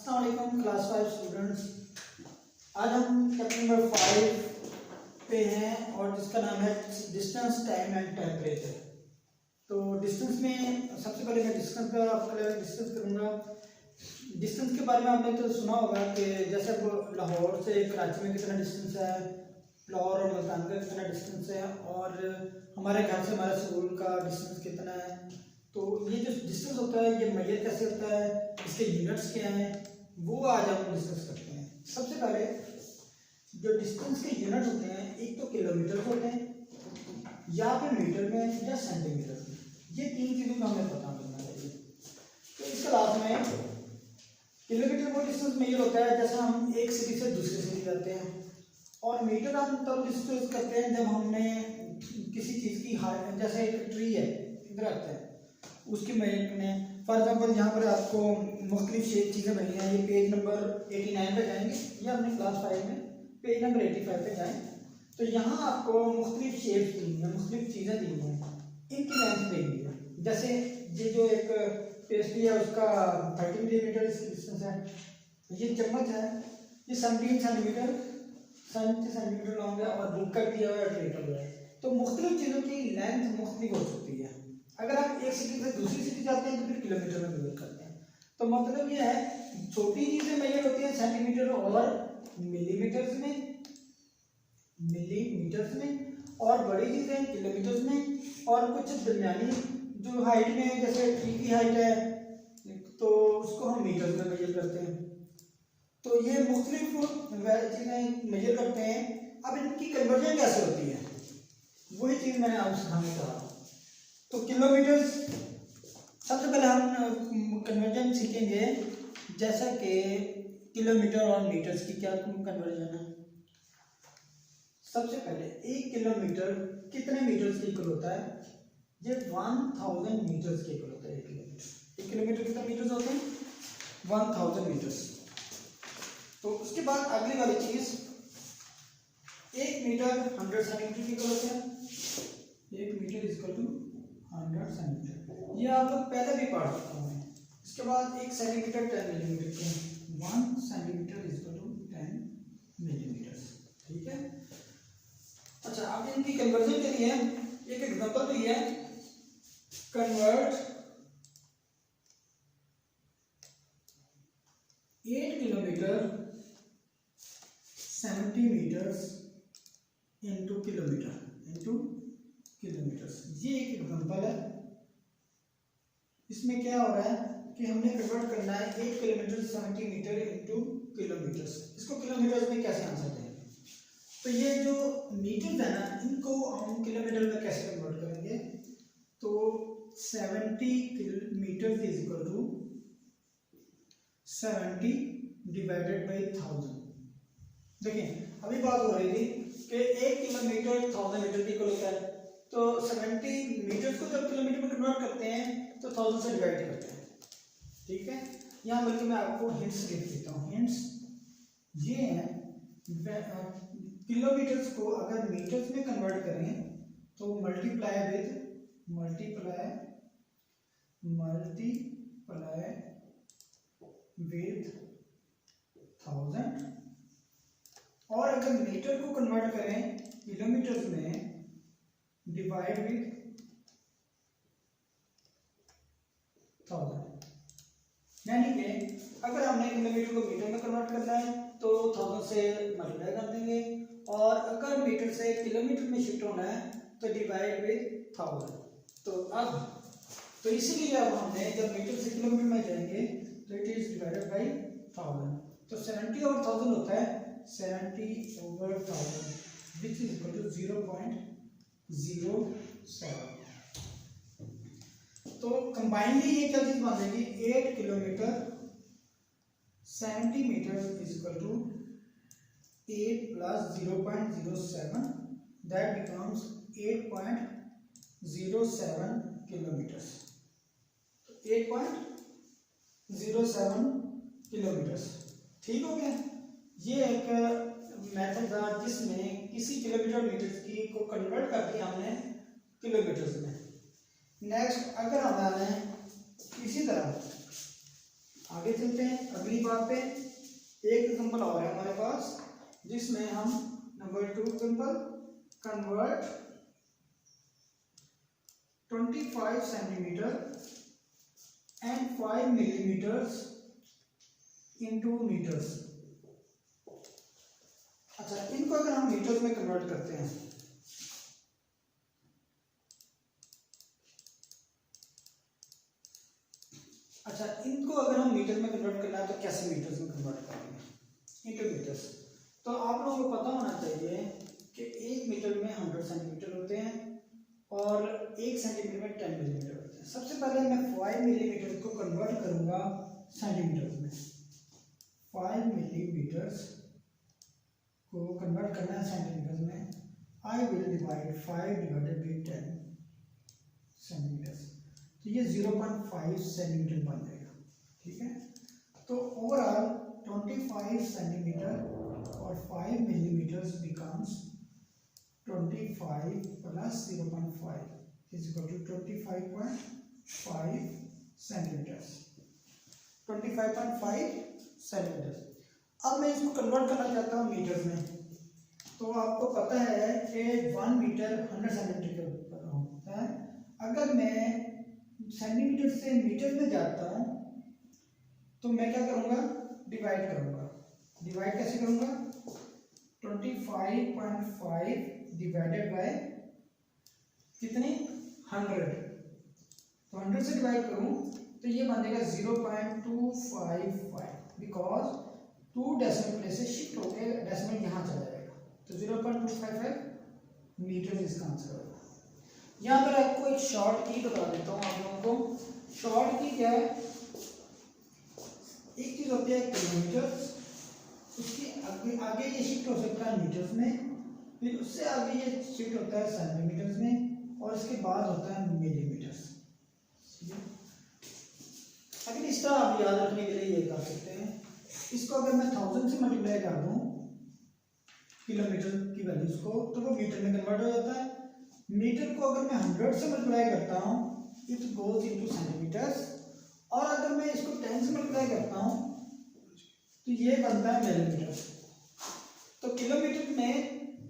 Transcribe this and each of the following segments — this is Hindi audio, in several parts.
अस्सलाम वालेकुम क्लास 5 स्टूडेंट्स। आज हम चैप्टर नंबर 5 पे हैं और जिसका नाम है डिस्टेंस, टाइम एंड टेम्परेचर। तो डिस्टेंस में सबसे पहले मैं डिस्टेंस करूँगा। डिस्टेंस के बारे में आपने तो सुना होगा कि जैसे अब लाहौर से कराची में कितना डिस्टेंस है, लाहौर और मुल्तान का कितना डिस्टेंस है, और हमारे घर से हमारे स्कूल का डिस्टेंस कितना है। तो ये जो डिस्टेंस होता है ये मेजर कैसे होता है, इसके यूनिट्स क्या हैं, वो आज हम डिस्कस करते हैं। सबसे पहले जो डिस्टेंस के यूनिट होते हैं, एक तो किलोमीटर होते हैं, या फिर मीटर में या सेंटीमीटर में। ये तीन चीज़ों का हमें पता करना चाहिए। तो इस क्लास में किलोमीटर वो डिस्टेंस मेजर होता है जैसे हम एक सिटी से दूसरी सिटी जाते हैं, और मीटर हम तब डिस्टेंस करते हैं जब हमने किसी चीज़ की हाइट, जैसे एक ट्री है इधर आता है, उसकी मेजर में फॉर एग्जाम्पल यहाँ पर आपको मुख्तलिफ शेप चीज़ें बनी हैं। ये पेज नंबर 89 पे जाएंगे या अपने क्लास 5 में पेज नंबर 85 पे जाएं, तो यहाँ आपको मुख्तलिफ शेप्स दी हैं, मुख्तलिफ चीज़ें दी हैं, इनकी लेंथ दी हुई है। जैसे ये जो एक पेस्ट्री है उसका 30 मिलीमीटर डिस्टेंस है, ये चम्मच है ये 17 सेंटीमीटर लॉन्ग है, और बुक कर दिया हुआ है 8 लीटर है। तो मुख्तलिफ चीज़ों की लेंथ मुख्तलिफ हो सकती है। अगर आप एक सिटी से दूसरी सिटी जाते हैं तो फिर किलोमीटर में मेजर करते हैं। तो मतलब ये है छोटी चीज़ें मेजर होती हैं सेंटीमीटर और मिलीमीटर्स में, और बड़ी चीज़ें किलोमीटर्स में, और कुछ दरमियानी जो हाइट में जैसे ट्री की हाइट है तो उसको हम मीटर्स में मेजर करते हैं। तो ये मुख्तलिफ चीज़ें मेजर करते हैं। अब इनकी कन्वर्जन कैसे होती है वही चीज़ मैंने आपको सिखाने चाहा। तो किलोमीटर सबसे पहले हम कन्वर्जन सीखेंगे, जैसा कि किलोमीटर और मीटर्स की क्या कन्वर्जन है। सबसे पहले 1 किलोमीटर कितने मीटर्स के इक्वल होता है? ये 1000 मीटर्स के इक्वल होता है। 1 किलोमीटर कितने मीटर्स होते हैं? 1000 मीटर्स। तो उसके बाद अगली वाली चीज, 1 मीटर 100 सेंटीमीटर के इक्वल होता है। 1 मीटर इक्वल टू 100 सेंटीमीटर, ये आप लोग पहले भी पढ़ चुके हैं। इसके बाद 1 सेंटीमीटर 10 मिलीमीटर के, 1 सेंटीमीटर इक्वल टू 10 मिलीमीटर। ठीक है। अच्छा, अब इनकी कन्वर्जन के लिए एक एग्जांपल तो ये है, convert 8 kilometre 70 metres into kilometre. ये एक एग्जांपल है। इसमें क्या हो रहा है कि हमने कन्वर्ट करना है 1 किलोमीटर 70 मीटर इनटू किलोमीटर्स। इसको किलोमीटर्स में कैसे आंसर देंगे? तो ये जो मीटर्स है ना, इनको हम किलोमीटर में कैसे कन्वर्ट करेंगे? तो 70 metre is equal to 70 divided by 1000। देखिए अभी बात हो रही थी कि 1 किलोमीटर 1000 मीटर इक्वल होता है। तो 70 मीटर्स को जब किलोमीटर में कन्वर्ट करते हैं तो 1000 से डिवाइड करते हैं। ठीक है। यहाँ बल्कि मैं आपको हिंट्स लिख देता हूँ। हिंट्स ये हैं, किलोमीटर्स को अगर मीटर्स में कन्वर्ट करें तो मल्टीप्लाई विद 1000, और अगर मीटर को कन्वर्ट करें किलोमीटर्स में डिवाइड विद 1000। यानी कि अगर हमने किलोमीटर को मीटर में कन्वर्ट करना है तो 1000 से मल्टीप्लाई कर देंगे, और अगर मीटर से किलोमीटर में शिफ्ट होना है तो डिवाइड विद 1000। तो इसीलिए अब हमने जब मीटर से किलोमीटर में जाएंगे तो इट इज डिवाइडेड बाई 1000। तो 70 ओवर 1000 होता है 70 over 1000 which is equal to 0.07। तो कंबाइनली ये क्या चीज बन जाएगी? 8 kilometre 70 metre is equal to 8 plus 0.07, that becomes 8.07 kilometres. 8.07 kilometres. ठीक हो गया। ये एक मेथड था जिसमें किसी किलोमीटर मीटर की को कन्वर्ट कर दिया हमने किलोमीटर्स में। नेक्स्ट अगर हमारे इसी तरह आगे चलते हैं अगली बात पे। एक एग्जांपल और है हमारे पास जिसमें हम number 2 example, convert 25 centimetre and 5 millimetres into metres. अच्छा, इनको अगर हम मीटर्स में कन्वर्ट करते हैं, अच्छा इनको अगर हम मीटर में कन्वर्ट करना है तो कैसे मीटर्स में कन्वर्ट करेंगे, इनटू मीटर्स। तो आप लोगों को पता होना चाहिए कि 1 मीटर में 100 सेंटीमीटर होते हैं और 1 सेंटीमीटर में 10 मिलीमीटर होते हैं। सबसे पहले मैं 5 मिलीमीटर को कन्वर्ट करूंगा सेंटीमीटर में। 5 मिलीमीटर्स को कन्वर्ट करना है सेंटीमीटर में। I will divide 5 divided by 10 centimetre, तो ये 0.5 सेंटीमीटर बन जाएगा। ठीक है, तो ओवरऑल 25 सेंटीमीटर और 5 millimetres becomes 25 plus 0.5 is equal to 25.5 centimetres. 25.5 centimetre. अब मैं इसको कन्वर्ट करना चाहता हूँ मीटर्स में। तो आपको पता है कि 1 मीटर 100 सेंटीमीटर के ऊपर होता है। अगर मैं सेंटीमीटर से मीटर में जाता हूँ तो मैं क्या करूँगा, डिवाइड करूँगा। डिवाइड कैसे करूँगा, 25.5 डिवाइडेड बाय कितने, 100। तो 100 से डिवाइड करूँ तो ये बनेगा 0.255, बिकॉज 2 डेसिमल प्लेस से शिफ्ट होकर डेसिमल यहाँ चला जाएगा, तो 0.255 मीटर इसका आंसर होगा। यहाँ पर आपको एक शॉर्ट की बता देता हूँ आप लोगों को। शॉर्ट की क्या है, एक चीज होती है किलोमीटर, उसके आगे आगे ये शिफ्ट हो सकता है मीटर्स में, फिर उससे आगे ये शिफ्ट होता है सेंटीमीटर्स में, और इसके बाद होता है मिलीमीटर्स। अगर इस तरह आप याद रखने के लिए ये कर सकते हैं, इसको अगर मैं 1000 से मल्टीप्लाई कर दूं किलोमीटर की वैल्यूज को, तो वो मीटर में कन्वर्ट हो जाता है। मीटर को अगर मैं 100 से मल्टीप्लाई करता हूँ, इट गोज इनटू सेंटीमीटर्स, और अगर मैं इसको 10 से मल्टीप्लाई करता हूँ तो ये बनता है मिलीमीटर। तो किलोमीटर में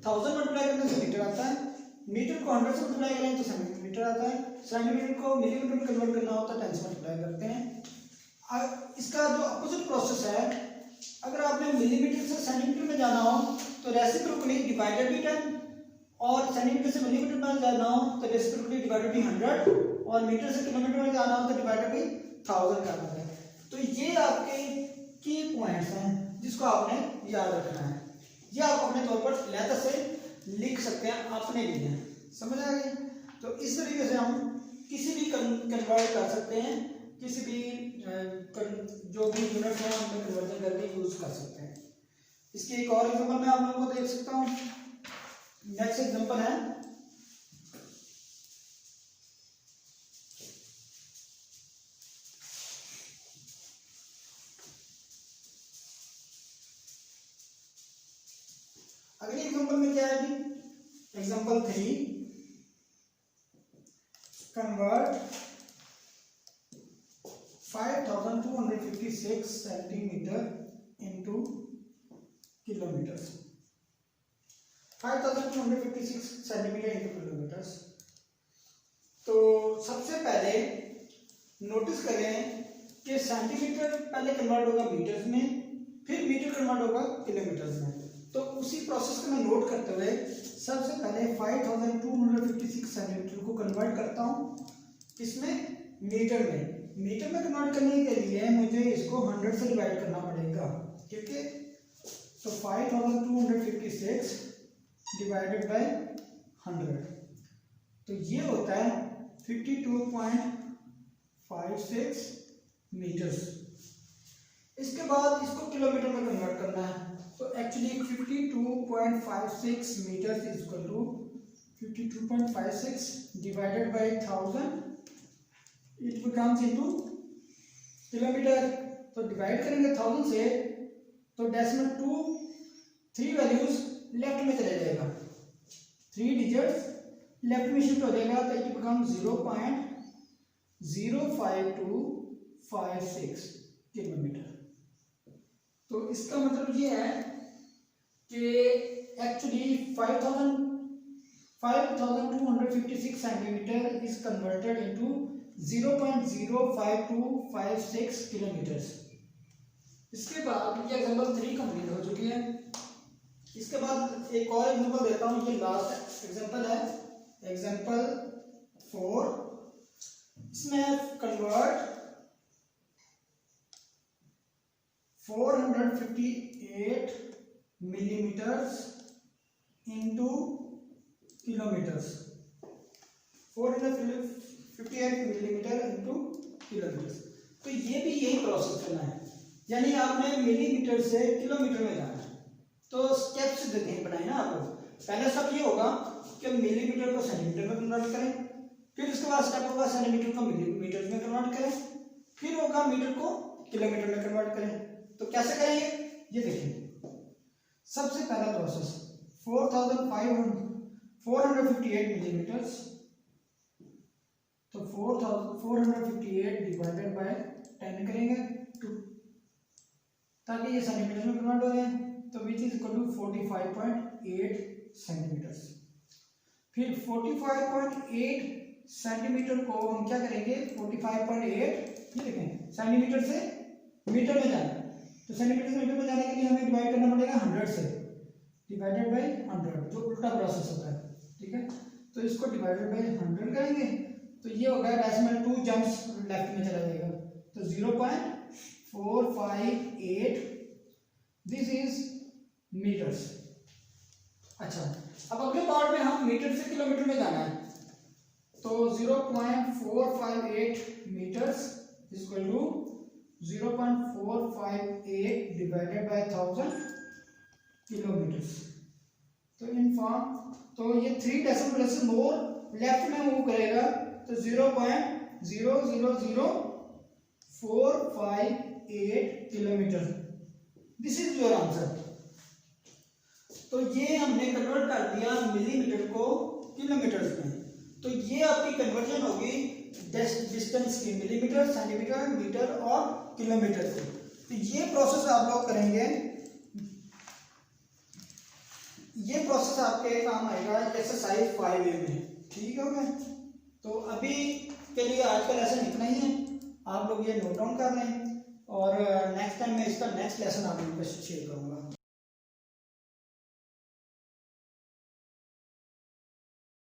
1000 मल्टीप्लाई करने से मीटर आता है, मीटर को 100 से मल्टीप्लाई करें तो सेंटीमीटर आता है, सेंटीमीटर को मिलीमीटर में कन्वर्ट करना होता है 10 से मल्टीप्लाई करते हैं। इसका जो अपोजिट प्रोसेस है, अगर आपने मिलीमीटर से सेंटीमीटर में जाना हो तो रेसिप्रोकली डिवाइडेड बाय 10, और सेंटीमीटर से मिलीमीटर में जाना हो तो रेसिप्रोकली डिवाइडेड बाय 100, और मीटर से किलोमीटर में जाना हो तो डिवाइडेड बाय 1000 करना है। तो ये आपके की पॉइंट्स हैं जिसको आपने याद रखना है। ये आप अपने तौर पर लेटर से लिख सकते हैं अपने लिए, समझ आ गई। तो इस तरीके से हम किसी भी कन्वर्ट कर सकते हैं, किसी भी जो भी यूनिट है उनमें कन्वर्जन करके यूज कर सकते हैं। इसकी एक और एग्जांपल मैं आप लोगों को देख सकता हूँ। नेक्स्ट एग्जांपल है अगले एग्जांपल में क्या है जी, example 3, convert 5256 centimetre into kilometres. 5256 centimetre into kilometres. तो सबसे पहले नोटिस करें कि सेंटीमीटर पहले कन्वर्ट होगा मीटर्स में, फिर मीटर कन्वर्ट होगा किलोमीटर्स में। तो उसी प्रोसेस को मैं नोट करते हुए सबसे पहले 5256 सेंटीमीटर को कन्वर्ट करता हूँ इसमें मीटर में। मीटर में कन्वर्ट करने के लिए मुझे इसको 100 से डिवाइड करना पड़ेगा, ठीक है। तो 5256 डिवाइडेड बाय 100, तो ये होता है 52.56 मीटर्स। इसके बाद इसको किलोमीटर में कन्वर्ट करना है, तो actually 52.56 metres is equal to 52.56 divided by 1000, it becomes into kilometre. तो डिवाइड करेंगे 1000 से तो डेसिमल 3 वैल्यूज लेफ्ट में चले जाएगा, 3 डिजिट्स लेफ्ट में शिफ्ट हो जाएगा, तो इट बिकम 0.05256। किलोमीटर। तो इसका मतलब ये है कि actually 5256 centimetre is converted into 0.05256 kilometres. इसके बाद ये एग्जांपल 3 कंप्लीट हो चुकी है। इसके बाद एक और एग्जांपल देता हूँ, ये लास्ट एग्जांपल है, एग्जांपल 4। इसमें convert 458 millimetres into kilometres. 458 millimetre into kilometres. तो ये भी यही प्रोसेस करना है, यानी आपने मिलीमीटर से किलोमीटर में जाना है। तो स्टेप्स देखें बनाए ना आपको। पहला स्टेप ये होगा कि मिलीमीटर को सेंटीमीटर में कन्वर्ट करें, फिर उसके बाद स्टेप होगा सेंटीमीटर को मिलीमीटर में कन्वर्ट करें, फिर होगा मीटर को किलोमीटर में कन्वर्ट करें। तो कैसे करेंगे ये देखिए। सबसे पहला प्रोसेस 458 मिलीमीटर्स, तो 458 डिवाइडेड बाय 10 करेंगे ताकि ये सेंटीमीटर में कन्वर्ट हो जाए। तो which is equal to 45.8 centimetres. फिर 45.8 सेंटीमीटर को हम क्या करेंगे, 45.8 ये देखें सेंटीमीटर से मीटर में जाना है। तो सेंटीमीटर से मीटर में जाने के लिए हमें डिवाइड करना पड़ेगा 100 से, डिवाइडेड बाय 100, जो उल्टा प्रोसेस होता है। ठीक है, तो इसको डिवाइडेड बाय 100 करेंगे तो ये होगा डेसिमल 2 जंप्स लेफ्ट में चला जाएगा, तो 0.458 दिस इज मीटर्स। अच्छा, अब अगले पार्ट में हम मीटर से किलोमीटर में जाना है। तो 0.458 metres is equal to 0.458 divided by 1000 kilometres. तो इन फॉर्म, तो ये 3 डेसिमल प्लेसेस मोर लेफ्ट में मूव करेगा, तो 0.000458 kilometre. This is your answer. तो ये हमने कन्वर्ट कर दिया मिलीमीटर को किलोमीटर्स में। तो ये आपकी कन्वर्जन होगी डिस्टेंस की, मिलीमीटर, सेंटीमीटर, मीटर और किलोमीटर से। तो ये प्रोसेस आप लोग करेंगे, ये प्रोसेस आपके काम आएगा एक्सरसाइज 5A में। ठीक है गया? तो अभी के लिए आज का लेसन इतना ही है, आप लोग ये नोट डाउन कर लें और नेक्स्ट टाइम मैं इसका नेक्स्ट लेसन आप लोगों के साथ शेयर करूँगा।